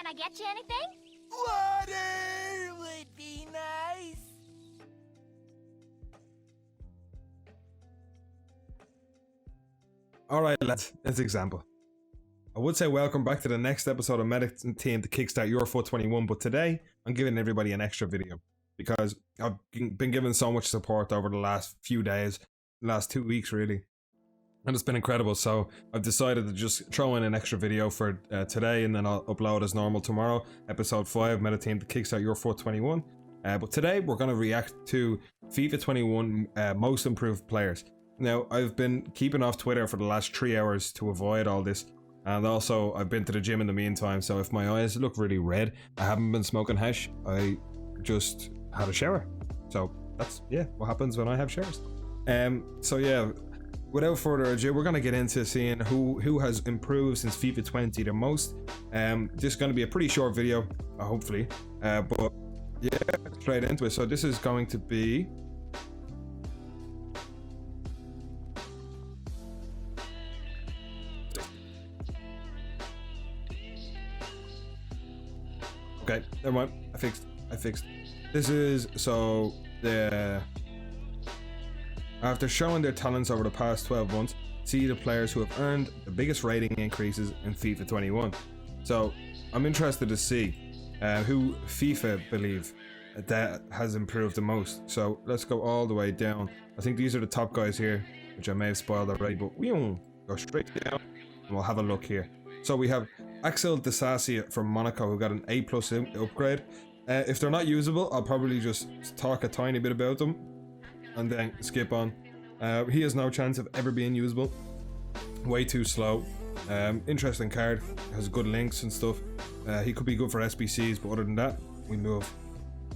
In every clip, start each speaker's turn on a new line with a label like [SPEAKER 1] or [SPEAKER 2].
[SPEAKER 1] I get you anything?
[SPEAKER 2] Water would be nice.
[SPEAKER 3] Alright lads, that's example. I would say welcome back to the next episode of Medic Team to kickstart your Foot 21, but today I'm giving everybody an extra video because I've been given so much support over the last few days, last 2 weeks really, and it's been incredible. So I've decided to just throw in an extra video for today, and then I'll upload as normal tomorrow, episode 5, Medic Team to kickstart your Foot 21. But today we're going to react to FIFA 21 most improved players. Now, I've been keeping off Twitter for the last 3 hours to avoid all this. And also, I've been to the gym in the meantime, so if my eyes look really red, I haven't been smoking hash. I just had a shower. So that's, yeah, what happens when I have showers. So yeah, without further ado, we're going to get into seeing who has improved since FIFA 20 the most. This is going to be a pretty short video, hopefully. But yeah, straight into it. So this is going to be... Okay, never mind. I fixed. This is so after showing their talents over the past 12 months, see the players who have earned the biggest rating increases in FIFA 21. So I'm interested to see who FIFA believe that has improved the most. So let's go all the way down. I think these are the top guys here, which I may have spoiled already, but we will go straight down and we'll have a look here. So we have Axel Disasi from Monaco, who got an A+ upgrade. If they're not usable, I'll probably just talk a tiny bit about them and then skip on. He has no chance of ever being usable. Way too slow. Interesting card, has good links and stuff. He could be good for SBCs, but other than that, we move.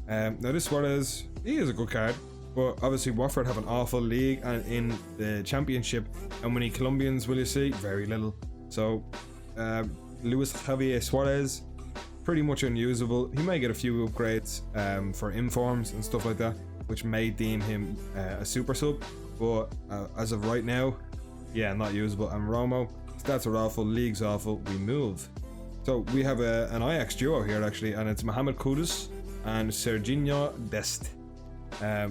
[SPEAKER 3] Now this Suarez, he is a good card, but obviously Watford have an awful league, and in the championship, how many Colombians will you see? Very little. So Luis Javier Suarez, pretty much unusable. He may get a few upgrades for informs and stuff like that, which may deem him a super sub, but as of right now, yeah, not usable. And Romo, stats are awful, league's awful, we move. So we have an Ajax duo here actually, and it's Mohamed Kudus and Serginho Dest.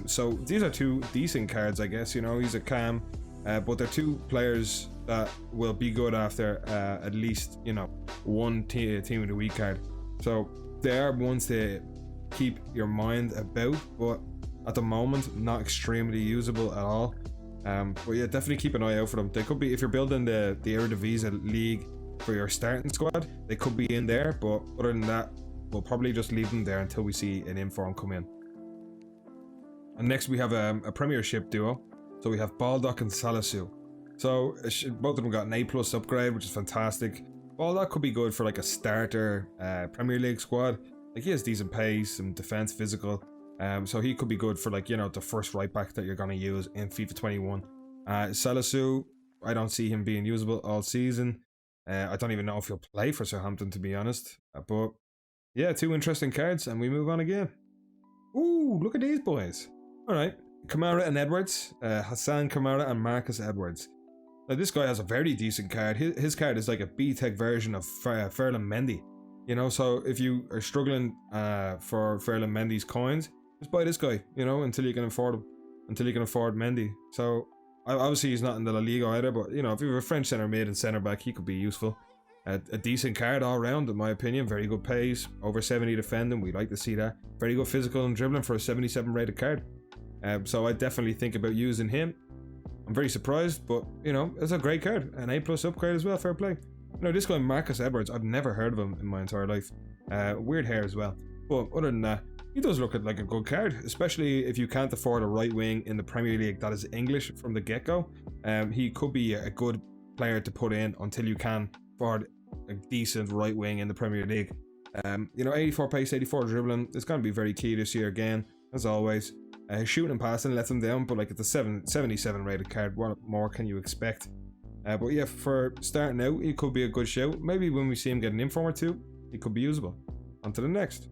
[SPEAKER 3] So these are two decent cards, I guess. You know, he's a cam, but they're two players that will be good after at least, you know, one team of the week card. So they are ones to keep your mind about, but at the moment not extremely usable at all. But yeah, definitely keep an eye out for them. They could be, if you're building the Eredivisie league for your starting squad, they could be in there, but other than that, we'll probably just leave them there until we see an inform come in. And next we have a Premiership duo. So we have Baldock and Salisu. So both of them got an A+ upgrade, which is fantastic. Baldock could be good for like a starter Premier League squad. Like, he has decent pace and defense, physical. So he could be good for, like, you know, the first right back that you're going to use in FIFA 21. Salisu, I don't see him being usable all season. I don't even know if he'll play for Southampton, to be honest. But yeah, two interesting cards, and we move on again. Ooh, look at these boys. All right, Camara and Edwards, Hassan, Camara, and Marcus Edwards. Now this guy has a very decent card. His card is like a B-Tech version of Ferland Mendy. You know, so if you are struggling for Ferland Mendy's coins, just buy this guy, you know, until you can afford him. Until you can afford Mendy. So obviously he's not in the La Liga either, but you know, if you have a French centre mid and centre back, he could be useful. A decent card all round, in my opinion. Very good pace, over 70 defending, we like to see that. Very good physical and dribbling for a 77 rated card. So I definitely think about using him. I'm very surprised, but you know, it's a great card. An A+ upgrade as well, fair play. You know, this guy Marcus Edwards, I've never heard of him in my entire life. Weird hair as well. But other than that, he does look like a good card, especially if you can't afford a right wing in the Premier League that is English from the get-go. He could be a good player to put in until you can afford a decent right wing in the Premier League. You know, 84 pace, 84 dribbling, it's going to be very key this year again, as always. His shooting and passing lets him down, but like, it's a 77 rated card. What more can you expect? But yeah, for starting out, he could be a good shout. Maybe when we see him get an inform or two, he could be usable. On to the next.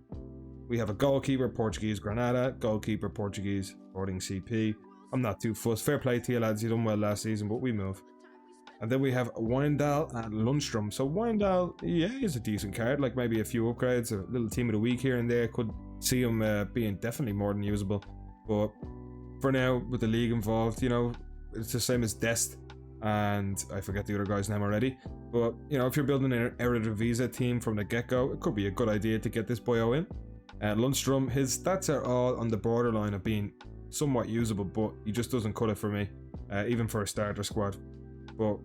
[SPEAKER 3] We have a goalkeeper, Portuguese Granada, goalkeeper, Portuguese, Sporting CP. I'm not too fussed. Fair play to you lads, you done well last season, but we move. And then we have Wijndal and Lundstrom. So Wijndal, yeah, he's a decent card. Like maybe a few upgrades, a little team of the week here and there. Could see him being definitely more than usable. But for now, with the league involved, you know, it's the same as Dest. And I forget the other guy's name already. But, you know, if you're building an Eredivisie team from the get-go, it could be a good idea to get this boyo in. Lundstrom, his stats are all on the borderline of being somewhat usable, but he just doesn't cut it for me, even for a starter squad. But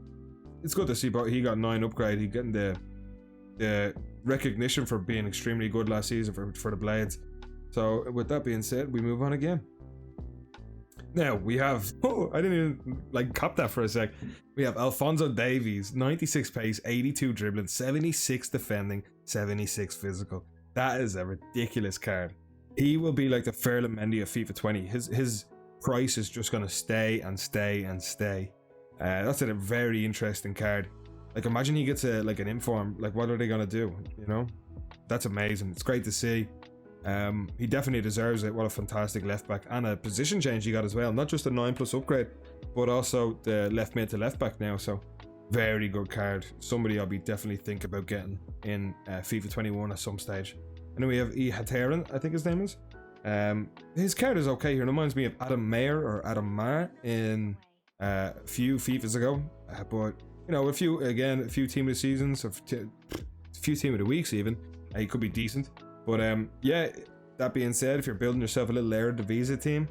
[SPEAKER 3] it's good to see, but he got 9 upgrade. He's getting the recognition for being extremely good last season for the Blades. So with that being said, we move on again. Now we have, I didn't even like cop that for a sec. We have Alfonzo Davies, 96 pace, 82 dribbling, 76 defending, 76 physical. That is a ridiculous card. He will be like the Ferland Mendy of FIFA 20. His price is just going to stay and stay and stay. That's a very interesting card. Like imagine he gets like an inform. Like what are they going to do? You know, that's amazing. It's great to see. He definitely deserves it. What a fantastic left back, and a position change he got as well. Not just a 9+ upgrade, but also the left mid to left back now. So very good card. Somebody I'll be definitely think about getting in FIFA 21 at some stage. And then we have Hateran, I think his name is. His card is okay here. It reminds me of Adam Mayer or Adam Mar in a few FIFAs ago. But you know, a few team of the seasons, a few team of the weeks even. He could be decent. But yeah, that being said, if you're building yourself a little Eredivisie team,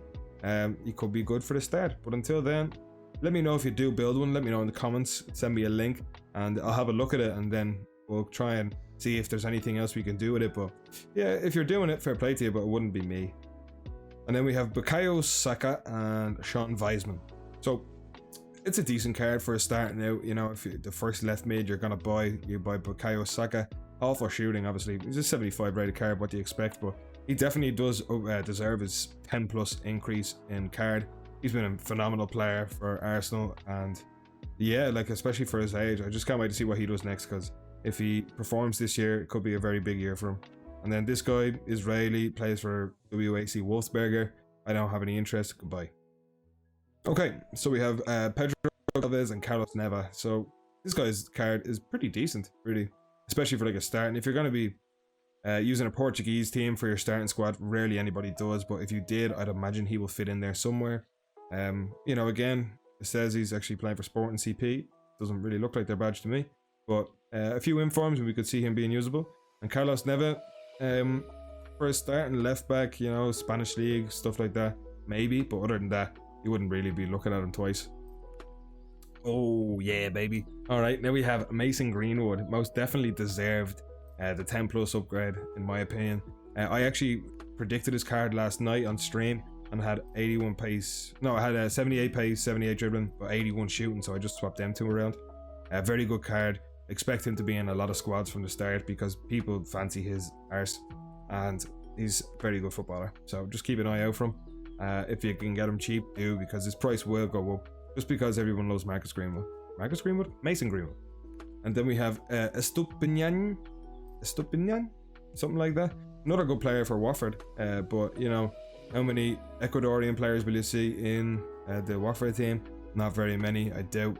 [SPEAKER 3] you could be good for the start. But until then, let me know if you do build one. Let me know in the comments. Send me a link and I'll have a look at it, and then we'll try and see if there's anything else we can do with it. But yeah, if you're doing it, fair play to you, but it wouldn't be me. And then we have Bukayo Saka and Sean Weisman. So it's a decent card for a starting out. You know, if the first left mid you're gonna buy, you buy Bukayo Saka. All for shooting, obviously. He's a 75 rated card, what do you expect? But he definitely does deserve his 10+ increase in card. He's been a phenomenal player for Arsenal, and yeah, like especially for his age, I just can't wait to see what he does next, because if he performs this year, it could be a very big year for him. And then this guy, Israeli, plays for WAC Wolfsberger. I don't have any interest. Goodbye. Okay, so we have Pedro Alves and Carlos Neva. So this guy's card is pretty decent, really. Especially for like a start. And if you're going to be using a Portuguese team for your starting squad, rarely anybody does, but if you did, I'd imagine he will fit in there somewhere. You know, again, it says he's actually playing for Sporting CP. Doesn't really look like their badge to me, but a few informs and we could see him being usable. And Carlos Neva, for a starting left back, you know, Spanish league, stuff like that, maybe, but other than that, you wouldn't really be looking at him twice. Oh yeah, baby. All right, now we have Mason Greenwood. Most definitely deserved the 10+ upgrade, in my opinion. I actually predicted his card last night on stream and had 81 pace. No, I had 78 pace, 78 dribbling, but 81 shooting, so I just swapped them two around. Very good card. Expect him to be in a lot of squads from the start because people fancy his arse, and he's a very good footballer. So just keep an eye out for him. If you can get him cheap, do, because his price will go up. Just because everyone loves Marcus Greenwood. Marcus Greenwood? Mason Greenwood. And then we have Estupinian? Something like that. Another good player for Watford. But, you know, how many Ecuadorian players will you see in the Watford team? Not very many, I doubt.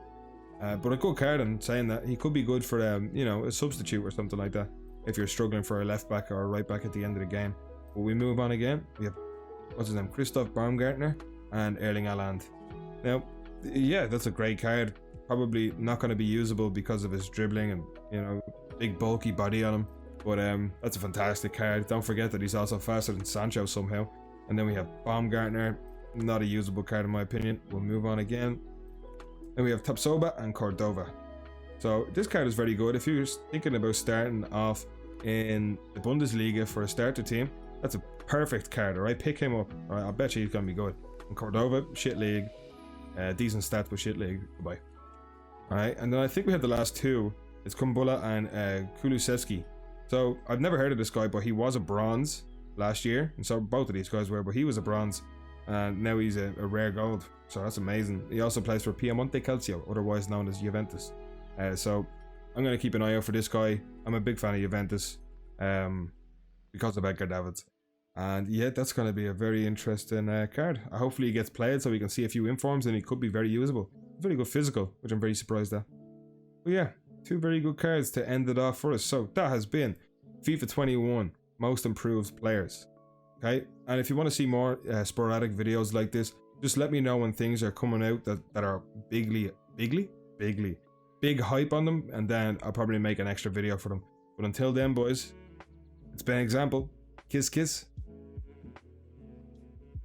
[SPEAKER 3] But a good card, and saying that he could be good for, you know, a substitute or something like that. If you're struggling for a left back or a right back at the end of the game. But we move on again. We have, what's his name? Christoph Baumgartner and Erling Haaland. Now, yeah, that's a great card. Probably not going to be usable because of his dribbling and, you know, big bulky body on him. But that's a fantastic card. Don't forget that he's also faster than Sancho somehow. And then we have Baumgartner. Not a usable card in my opinion. We'll move on again. Then we have Tapsoba and Cordova. So this card is very good. If you're thinking about starting off in the Bundesliga for a starter team, that's a perfect card, alright? Pick him up. Alright, I bet you he's going to be good. And Cordova, shit league. Decent stat with shit league. Goodbye. Alright, and then I think we have the last two. It's Kumbula and Kulusevski. So I've never heard of this guy, but he was a bronze last year, and so both of these guys were, but he was a bronze, and now he's a rare gold. So that's amazing. He also plays for Piemonte Calcio, otherwise known as Juventus. So I'm going to keep an eye out for this guy. I'm a big fan of Juventus because of Edgar Davids. And yeah, that's going to be a very interesting card. Hopefully he gets played so we can see a few informs, and he could be very usable. Very good physical, which I'm very surprised at. But yeah, two very good cards to end it off for us. So that has been FIFA 21 Most Improved Players. Okay, and if you want to see more sporadic videos like this, just let me know when things are coming out that are big hype on them, and then I'll probably make an extra video for them. But until then, boys, it's been XampL. Kiss kiss.